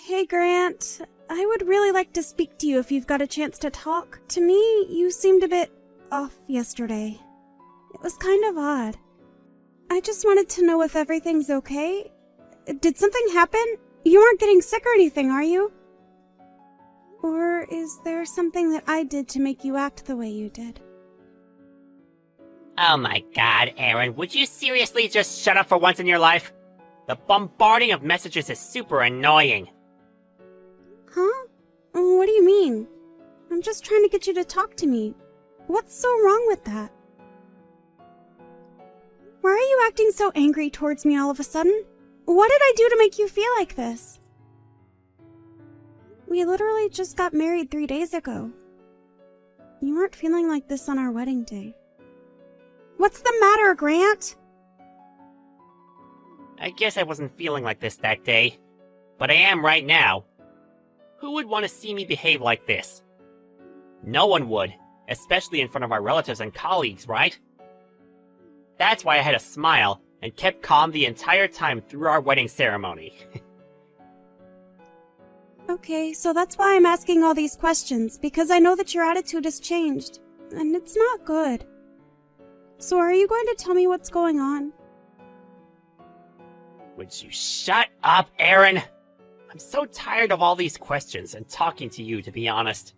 Hey, Grant. I would really like to speak to you if you've got a chance to talk. To me, you seemed a bit off yesterday. It was kind of odd. I just wanted to know if everything's okay. Did something happen? You aren't getting sick or anything, are you? Or is there something that I did to make you act the way you did? Oh my god, Aaron, would you seriously just shut up for once in your life? The bombarding of messages is super annoying. Huh? What do you mean? I'm just trying to get you to talk to me. What's so wrong with that? Why are you acting so angry towards me all of a sudden? What did I do to make you feel like this? We literally just got married 3 days ago. You weren't feeling like this on our wedding day. What's the matter, Grant? I guess I wasn't feeling like this that day, but I am right now. Who would want to see me behave like this? No one would, especially in front of our relatives and colleagues, right? That's why I had a smile and kept calm the entire time through our wedding ceremony. Okay, so that's why I'm asking all these questions, because I know that your attitude has changed, and it's not good. So are you going to tell me what's going on? Would you shut up, Aaron? I'm so tired of all these questions and talking to you, to be honest.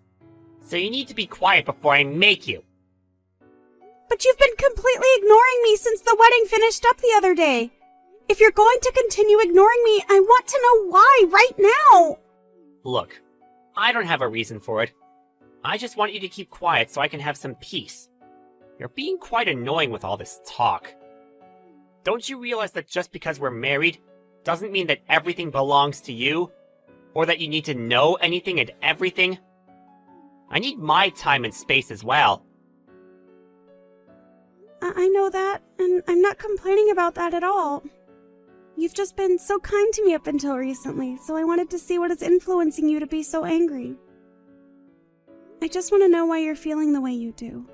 So you need to be quiet before I make you. But you've been completely ignoring me since the wedding finished up the other day. If you're going to continue ignoring me, I want to know why right now. Look, I don't have a reason for it. I just want you to keep quiet so I can have some peace. You're being quite annoying with all this talk. Don't you realize that just because we're married doesn't mean that everything belongs to you? Or that you need to know anything and everything? I need my time and space as well. I know that, and I'm not complaining about that at all. You've just been so kind to me up until recently, so I wanted to see what is influencing you to be so angry. I just want to know why you're feeling the way you do.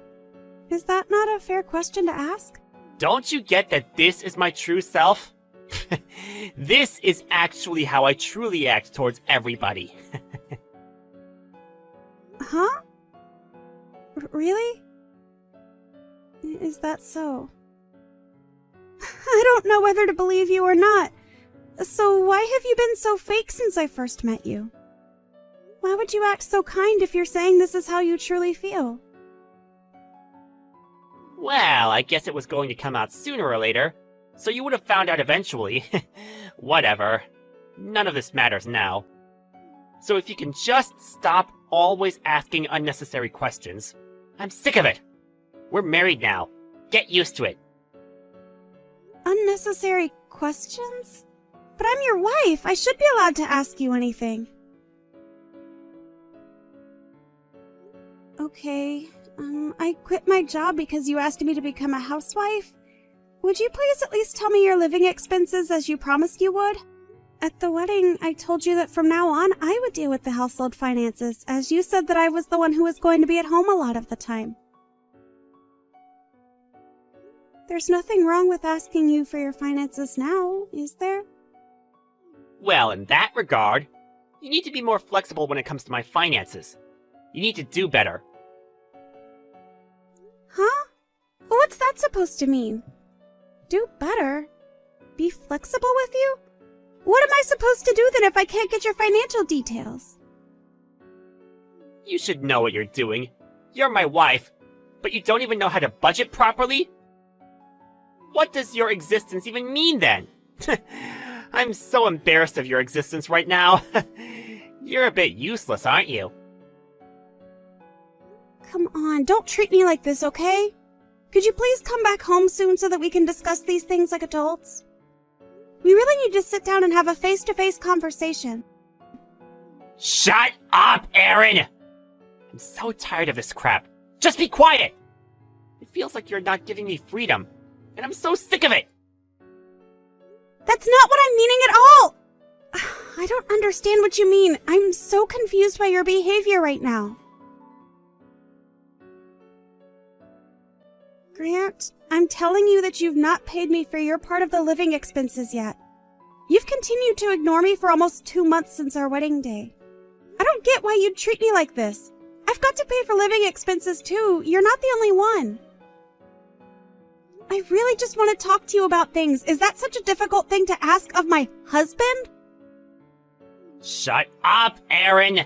Is that not a fair question to ask? Don't you get that this is my true self? This is actually how I truly act towards everybody. Huh? Really? Is that so? I don't know whether to believe you or not. So why have you been so fake since I first met you? Why would you act so kind if you're saying this is how you truly feel? Well, I guess it was going to come out sooner or later, so you would have found out eventually. Whatever. None of this matters now. So if you can just stop always asking unnecessary questions. I'm sick of it. We're married now. Get used to it. Unnecessary questions? But I'm your wife. I should be allowed to ask you anything. Okay, I quit my job because you asked me to become a housewife. Would you please at least tell me your living expenses as you promised you would? At the wedding, I told you that from now on, I would deal with the household finances, as you said that I was the one who was going to be at home a lot of the time. There's nothing wrong with asking you for your finances now, is there? Well, in that regard, you need to be more flexible when it comes to my finances. You need to do better. Huh? What's that supposed to mean? Do better? Be flexible with you? What am I supposed to do then if I can't get your financial details? You should know what you're doing. You're my wife, but you don't even know how to budget properly? What does your existence even mean then? I'm so embarrassed of your existence right now. You're a bit useless, aren't you? Come on, don't treat me like this, okay? Could you please come back home soon so that we can discuss these things like adults? We really need to sit down and have a face-to-face conversation. Shut up, Aaron! I'm so tired of this crap. Just be quiet! It feels like you're not giving me freedom, and I'm so sick of it! That's not what I'm meaning at all! I don't understand what you mean. I'm so confused by your behavior right now. Grant, I'm telling you that you've not paid me for your part of the living expenses yet. You've continued to ignore me for almost 2 months since our wedding day. I don't get why you'd treat me like this. I've got to pay for living expenses too. You're not the only one. I really just want to talk to you about things. Is that such a difficult thing to ask of my husband? Shut up, Aaron!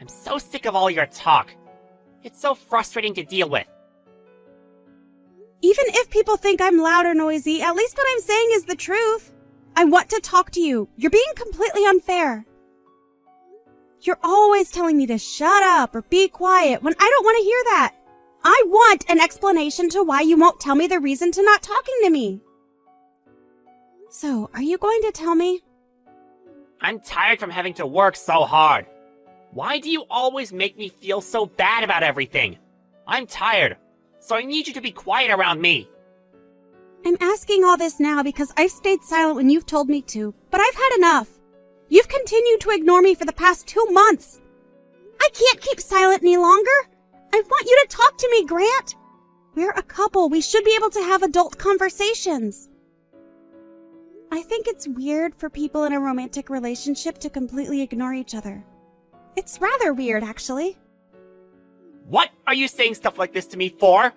I'm so sick of all your talk. It's so frustrating to deal with. Even if people think I'm loud or noisy, at least what I'm saying is the truth. I want to talk to you. You're being completely unfair. You're always telling me to shut up or be quiet when I don't want to hear that. I want an explanation to why you won't tell me the reason to not talking to me. So, are you going to tell me? I'm tired from having to work so hard. Why do you always make me feel so bad about everything? I'm tired, so I need you to be quiet around me. I'm asking all this now because I've stayed silent when you've told me to, but I've had enough. You've continued to ignore me for the past 2 months. I can't keep silent any longer. I want you to talk to me, Grant. We're a couple. We should be able to have adult conversations. I think it's weird for people in a romantic relationship to completely ignore each other. It's rather weird, actually. What are you saying stuff like this to me for?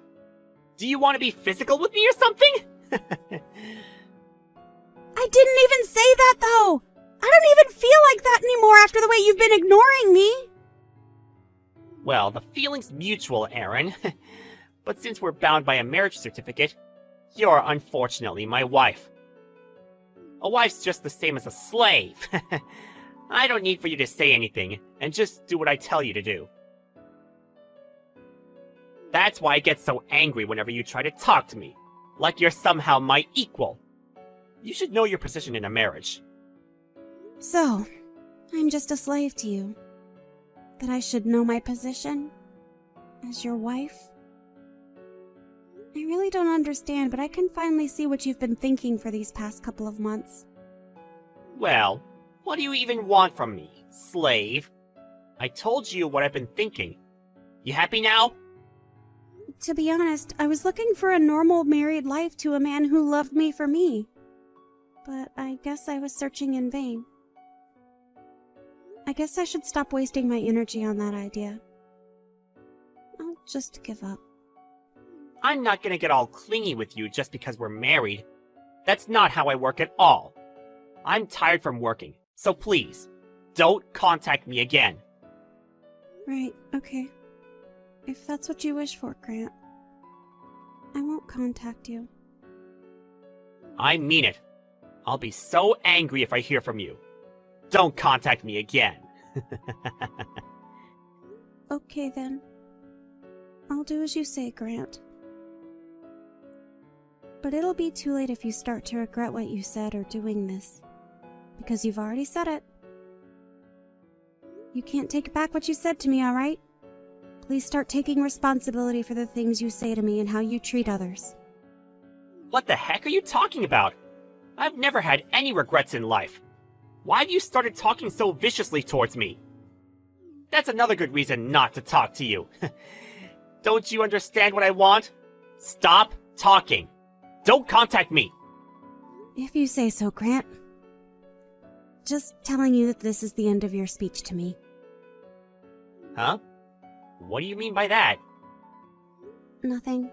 Do you want to be physical with me or something? I didn't even say that, though. I don't even feel like that anymore after the way you've been ignoring me. Well, the feeling's mutual, Aaron. But since we're bound by a marriage certificate, you're unfortunately my wife. A wife's just the same as a slave. I don't need for you to say anything, and just do what I tell you to do. That's why I get so angry whenever you try to talk to me, like you're somehow my equal. You should know your position in a marriage. So, I'm just a slave to you. That I should know my position as your wife? I really don't understand, but I can finally see what you've been thinking for these past couple of months. Well, what do you even want from me, slave? I told you what I've been thinking. You happy now? To be honest, I was looking for a normal married life to a man who loved me for me. But I guess I was searching in vain. I guess I should stop wasting my energy on that idea. I'll just give up. I'm not gonna get all clingy with you just because we're married. That's not how I work at all. I'm tired from working, so please, don't contact me again. Right, okay. If that's what you wish for, Grant. I won't contact you. I mean it. I'll be so angry if I hear from you. Don't contact me again. Okay then. I'll do as you say, Grant. But it'll be too late if you start to regret what you said or doing this. Because you've already said it. You can't take back what you said to me, alright? Please start taking responsibility for the things you say to me and how you treat others. What the heck are you talking about? I've never had any regrets in life. Why have you started talking so viciously towards me? That's another good reason not to talk to you. Don't you understand what I want? Stop talking. Don't contact me. If you say so, Grant. Just telling you that this is the end of your speech to me. Huh? What do you mean by that? Nothing.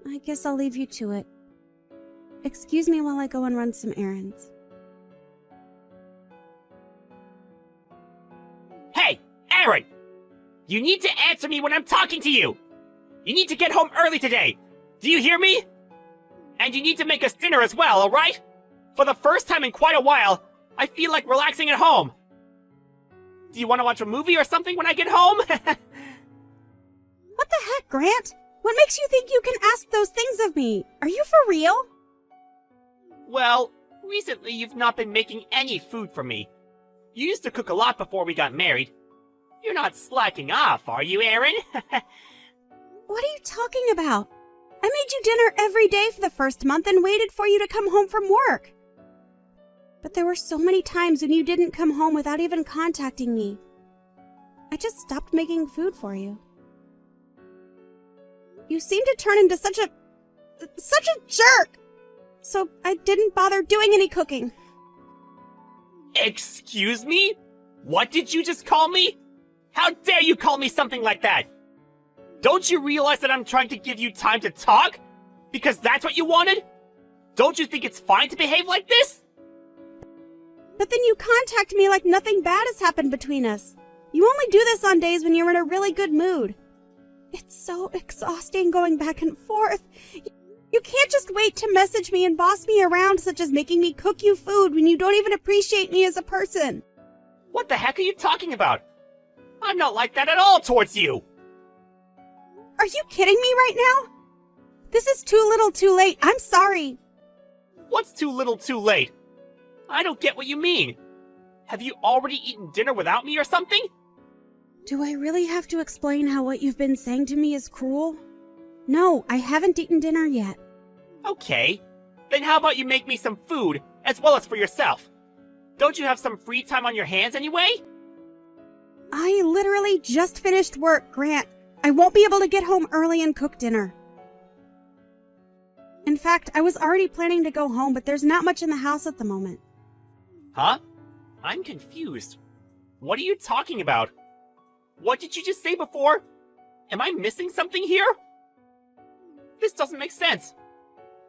I guess I'll leave you to it. Excuse me while I go and run some errands. Hey, Aaron! You need to answer me when I'm talking to you! You need to get home early today! Do you hear me? And you need to make us dinner as well, alright? For the first time in quite a while, I feel like relaxing at home. Do you want to watch a movie or something when I get home? What the heck, Grant? What makes you think you can ask those things of me? Are you for real? Well, recently you've not been making any food for me. You used to cook a lot before we got married. You're not slacking off, are you, Aaron? What are you talking about? I made you dinner every day for the first month and waited for you to come home from work. But there were so many times when you didn't come home without even contacting me. I just stopped making food for you. You seemed to turn into such a jerk. So I didn't bother doing any cooking. Excuse me? What did you just call me? How dare you call me something like that? Don't you realize that I'm trying to give you time to talk? Because that's what you wanted? Don't you think it's fine to behave like this? But then you contact me like nothing bad has happened between us. You only do this on days when you're in a really good mood. It's so exhausting going back and forth. You can't just wait to message me and boss me around, such as making me cook you food when you don't even appreciate me as a person. What the heck are you talking about? I'm not like that at all towards you. Are you kidding me right now? This is too little too late. I'm sorry. What's too little too late? I don't get what you mean. Have you already eaten dinner without me or something? Do I really have to explain how what you've been saying to me is cruel? No, I haven't eaten dinner yet. Okay. Then how about you make me some food, as well as for yourself? Don't you have some free time on your hands anyway? I literally just finished work, Grant. I won't be able to get home early and cook dinner. In fact, I was already planning to go home, but there's not much in the house at the moment. Huh? I'm confused. What are you talking about? What did you just say before? Am I missing something here? This doesn't make sense.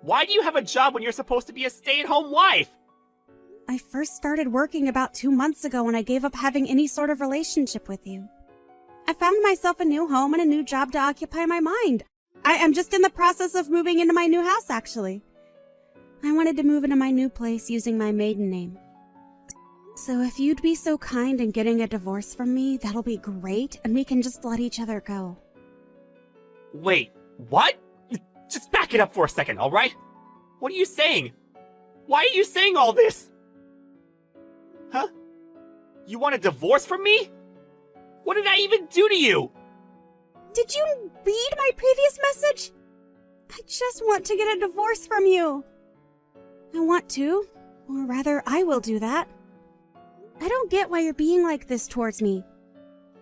Why do you have a job when you're supposed to be a stay-at-home wife? I first started working about 2 months ago when I gave up having any sort of relationship with you. I found myself a new home and a new job to occupy my mind. I am just in the process of moving into my new house, actually. I wanted to move into my new place using my maiden name. So if you'd be so kind in getting a divorce from me, that'll be great, and we can just let each other go. Wait, what? Just back it up for a second, alright? What are you saying? Why are you saying all this? Huh? You want a divorce from me? What did I even do to you? Did you read my previous message? I just want to get a divorce from you. I want to, or rather, I will do that. I don't get why you're being like this towards me.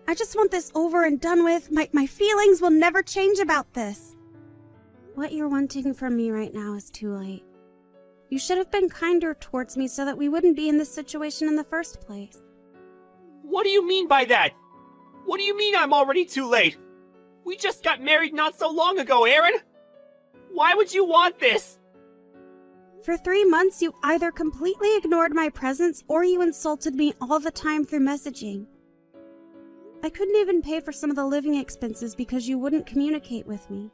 I just want this over and done with. My feelings will never change about this. What you're wanting from me right now is too late. You should have been kinder towards me so that we wouldn't be in this situation in the first place. What do you mean by that? What do you mean I'm already too late? We just got married not so long ago, Aaron. Why would you want this? For 3 months, you either completely ignored my presence or you insulted me all the time through messaging. I couldn't even pay for some of the living expenses because you wouldn't communicate with me.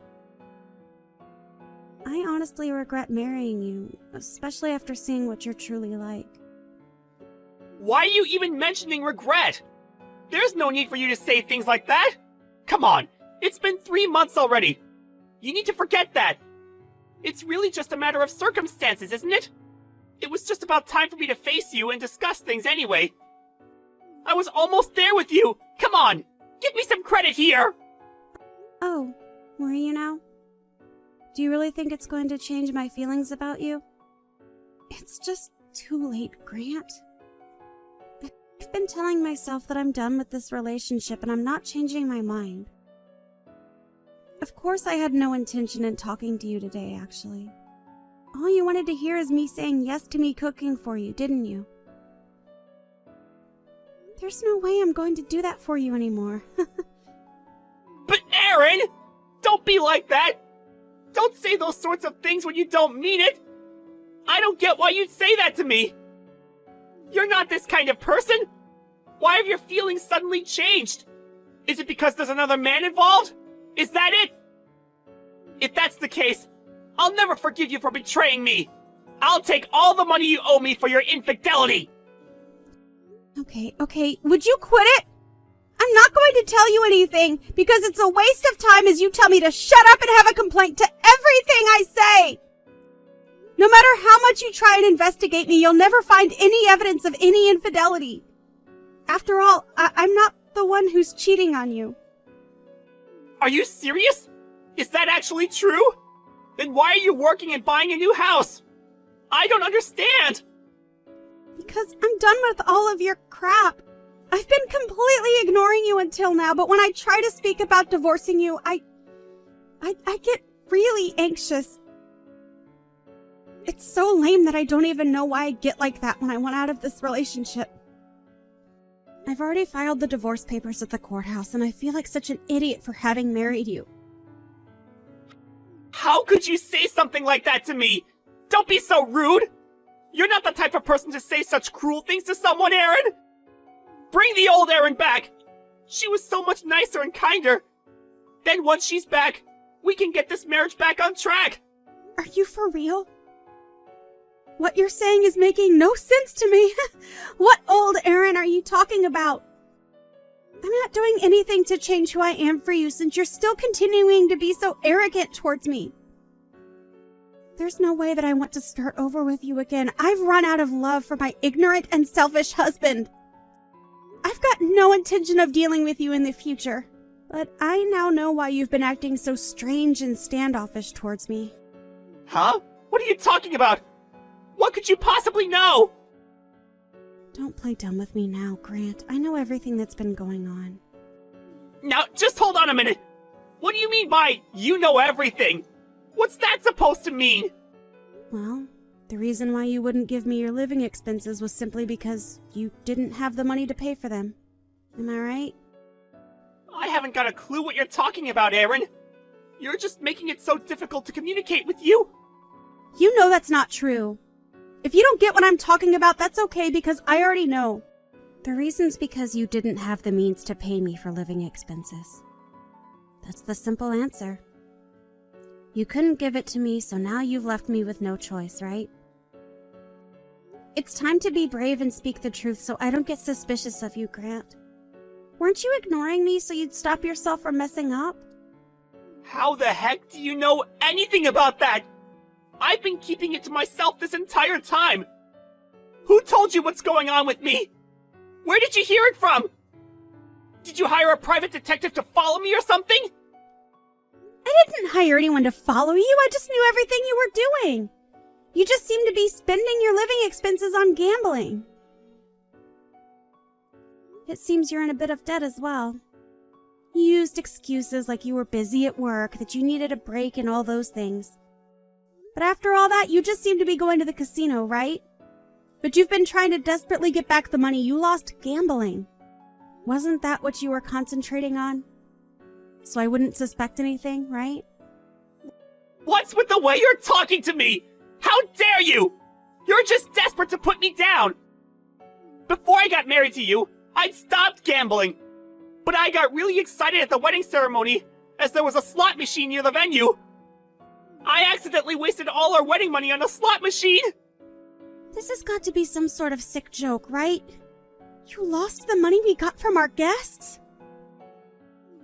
I honestly regret marrying you, especially after seeing what you're truly like. Why are you even mentioning regret? There's no need for you to say things like that. Come on, it's been 3 months already. You need to forget that. It's really just a matter of circumstances, isn't it? It was just about time for me to face you and discuss things anyway. I was almost there with you. Come on, give me some credit here. Oh, were you now? Do you really think it's going to change my feelings about you? It's just too late, Grant. I've been telling myself that I'm done with this relationship and I'm not changing my mind. Of course I had no intention in talking to you today, actually. All you wanted to hear is me saying yes to me cooking for you, didn't you? There's no way I'm going to do that for you anymore. But Aaron, don't be like that. Don't say those sorts of things when you don't mean it. I don't get why you'd say that to me. You're not this kind of person. Why have your feelings suddenly changed? Is it because there's another man involved? Is that it? If that's the case, I'll never forgive you for betraying me. I'll take all the money you owe me for your infidelity. Okay, would you quit it? I'm not going to tell you anything because it's a waste of time as you tell me to shut up and have a complaint to everything I say. No matter how much you try and investigate me, you'll never find any evidence of any infidelity. After all, I'm not the one who's cheating on you. Are you serious? Is that actually true? Then why are you working and buying a new house? I don't understand. Because I'm done with all of your crap. I've been completely ignoring you until now, but when I try to speak about divorcing you, I get really anxious. It's so lame that I don't even know why I get like that when I want out of this relationship. I've already filed the divorce papers at the courthouse, and I feel like such an idiot for having married you. How could you say something like that to me? Don't be so rude! You're not the type of person to say such cruel things to someone, Aaron! Bring the old Aaron back! She was so much nicer and kinder. Then once she's back, we can get this marriage back on track! Are you for real? What you're saying is making no sense to me. What old Aaron are you talking about? I'm not doing anything to change who I am for you since you're still continuing to be so arrogant towards me. There's no way that I want to start over with you again. I've run out of love for my ignorant and selfish husband. I've got no intention of dealing with you in the future, but I now know why you've been acting so strange and standoffish towards me. Huh? What are you talking about? What could you possibly know? Don't play dumb with me now, Grant. I know everything that's been going on. Now, just hold on a minute. What do you mean by, you know everything? What's that supposed to mean? Well, the reason why you wouldn't give me your living expenses was simply because you didn't have the money to pay for them. Am I right? I haven't got a clue what you're talking about, Aaron. You're just making it so difficult to communicate with you. You know that's not true. If you don't get what I'm talking about, that's okay because I already know. The reason's because you didn't have the means to pay me for living expenses. That's the simple answer. You couldn't give it to me, so now you've left me with no choice, right? It's time to be brave and speak the truth so I don't get suspicious of you, Grant. Weren't you ignoring me so you'd stop yourself from messing up? How the heck do you know anything about that? I've been keeping it to myself this entire time. Who told you what's going on with me? Where did you hear it from? Did you hire a private detective to follow me or something? I didn't hire anyone to follow you. I just knew everything you were doing. You just seem to be spending your living expenses on gambling. It seems you're in a bit of debt as well. You used excuses like you were busy at work, that you needed a break and all those things. But after all that, you just seem to be going to the casino, right? But you've been trying to desperately get back the money you lost gambling. Wasn't that what you were concentrating on? So I wouldn't suspect anything, right? What's with the way you're talking to me? How dare you? You're just desperate to put me down. Before I got married to you, I'd stopped gambling. But I got really excited at the wedding ceremony as there was a slot machine near the venue. I accidentally wasted all our wedding money on a slot machine! This has got to be some sort of sick joke, right? You lost the money we got from our guests?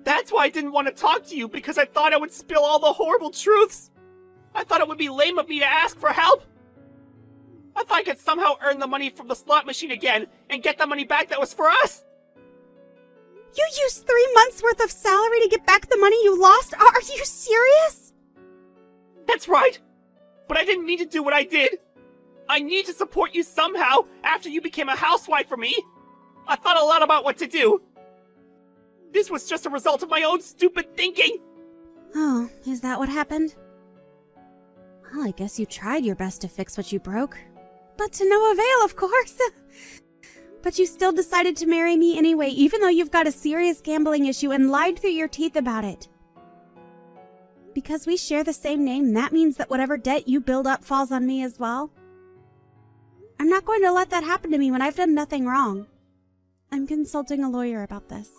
That's why I didn't want to talk to you, because I thought I would spill all the horrible truths. I thought it would be lame of me to ask for help. I thought I could somehow earn the money from the slot machine again and get the money back that was for us. You used 3 months' worth of salary to get back the money you lost? Are you serious? That's right. But I didn't mean to do what I did. I need to support you somehow after you became a housewife for me. I thought a lot about what to do. This was just a result of my own stupid thinking. Oh, is that what happened? Well, I guess you tried your best to fix what you broke. But to no avail, of course. But you still decided to marry me anyway, even though you've got a serious gambling issue and lied through your teeth about it. Because we share the same name, that means that whatever debt you build up falls on me as well. I'm not going to let that happen to me when I've done nothing wrong. I'm consulting a lawyer about this.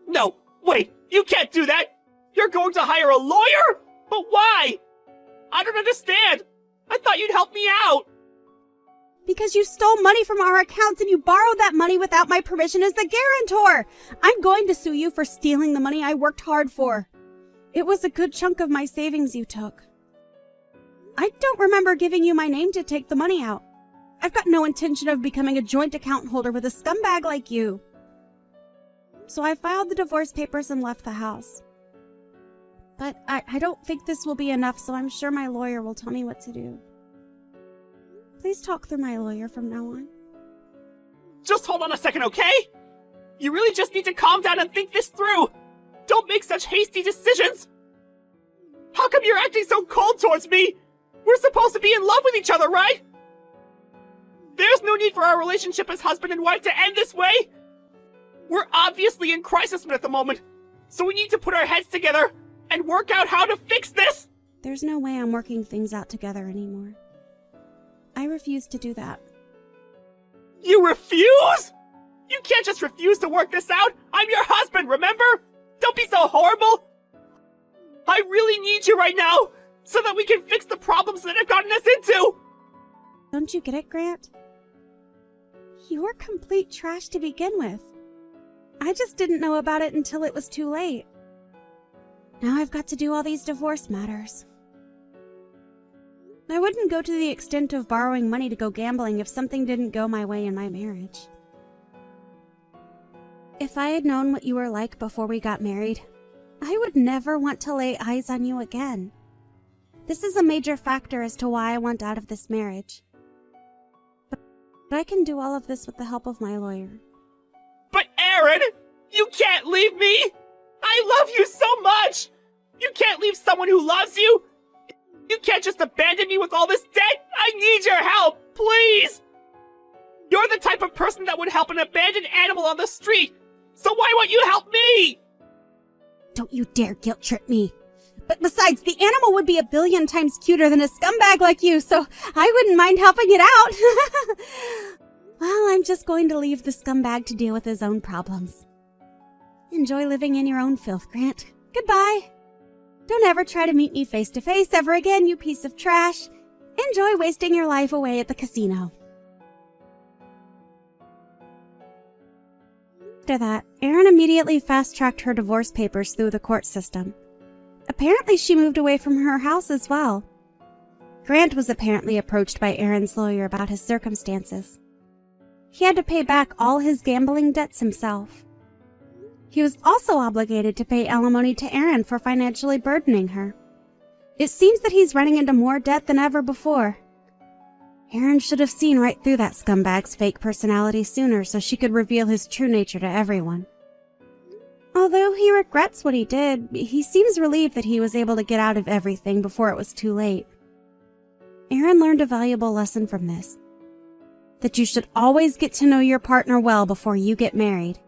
No, wait, you can't do that! You're going to hire a lawyer? But why? I don't understand! I thought you'd help me out! Because you stole money from our accounts and you borrowed that money without my permission as the guarantor! I'm going to sue you for stealing the money I worked hard for. It was a good chunk of my savings you took. I don't remember giving you my name to take the money out. I've got no intention of becoming a joint account holder with a scumbag like you. So I filed the divorce papers and left the house. But I don't think this will be enough, so I'm sure my lawyer will tell me what to do. Please talk through my lawyer from now on. Just hold on a second, okay? You really just need to calm down and think this through. Don't make such hasty decisions. How come you're acting so cold towards me? We're supposed to be in love with each other, right? There's no need for our relationship as husband and wife to end this way! We're obviously in crisis mode at the moment, so we need to put our heads together and work out how to fix this! There's no way I'm working things out together anymore. I refuse to do that. You refuse? You can't just refuse to work this out! I'm your husband, remember? Don't be so horrible! I really need you right now, so that we can fix the problems that have gotten us into! Don't you get it, Grant? You were complete trash to begin with. I just didn't know about it until it was too late. Now I've got to do all these divorce matters. I wouldn't go to the extent of borrowing money to go gambling if something didn't go my way in my marriage. If I had known what you were like before we got married, I would never want to lay eyes on you again. This is a major factor as to why I want out of this marriage. But I can do all of this with the help of my lawyer. But Aaron, you can't leave me! I love you so much! You can't leave someone who loves you! You can't just abandon me with all this debt! I need your help, please! You're the type of person that would help an abandoned animal on the street, so why won't you help me? Don't you dare guilt trip me. But besides, the animal would be a billion times cuter than a scumbag like you, so I wouldn't mind helping it out. Well, I'm just going to leave the scumbag to deal with his own problems. Enjoy living in your own filth, Grant. Goodbye. Don't ever try to meet me face to face ever again, you piece of trash. Enjoy wasting your life away at the casino. After that, Erin immediately fast-tracked her divorce papers through the court system. Apparently she moved away from her house as well. Grant was apparently approached by Erin's lawyer about his circumstances. He had to pay back all his gambling debts himself. He was also obligated to pay alimony to Erin for financially burdening her. It seems that he's running into more debt than ever before. Erin should have seen right through that scumbag's fake personality sooner so she could reveal his true nature to everyone. Although he regrets what he did, he seems relieved that he was able to get out of everything before it was too late. Erin learned a valuable lesson from this. That you should always get to know your partner well before you get married.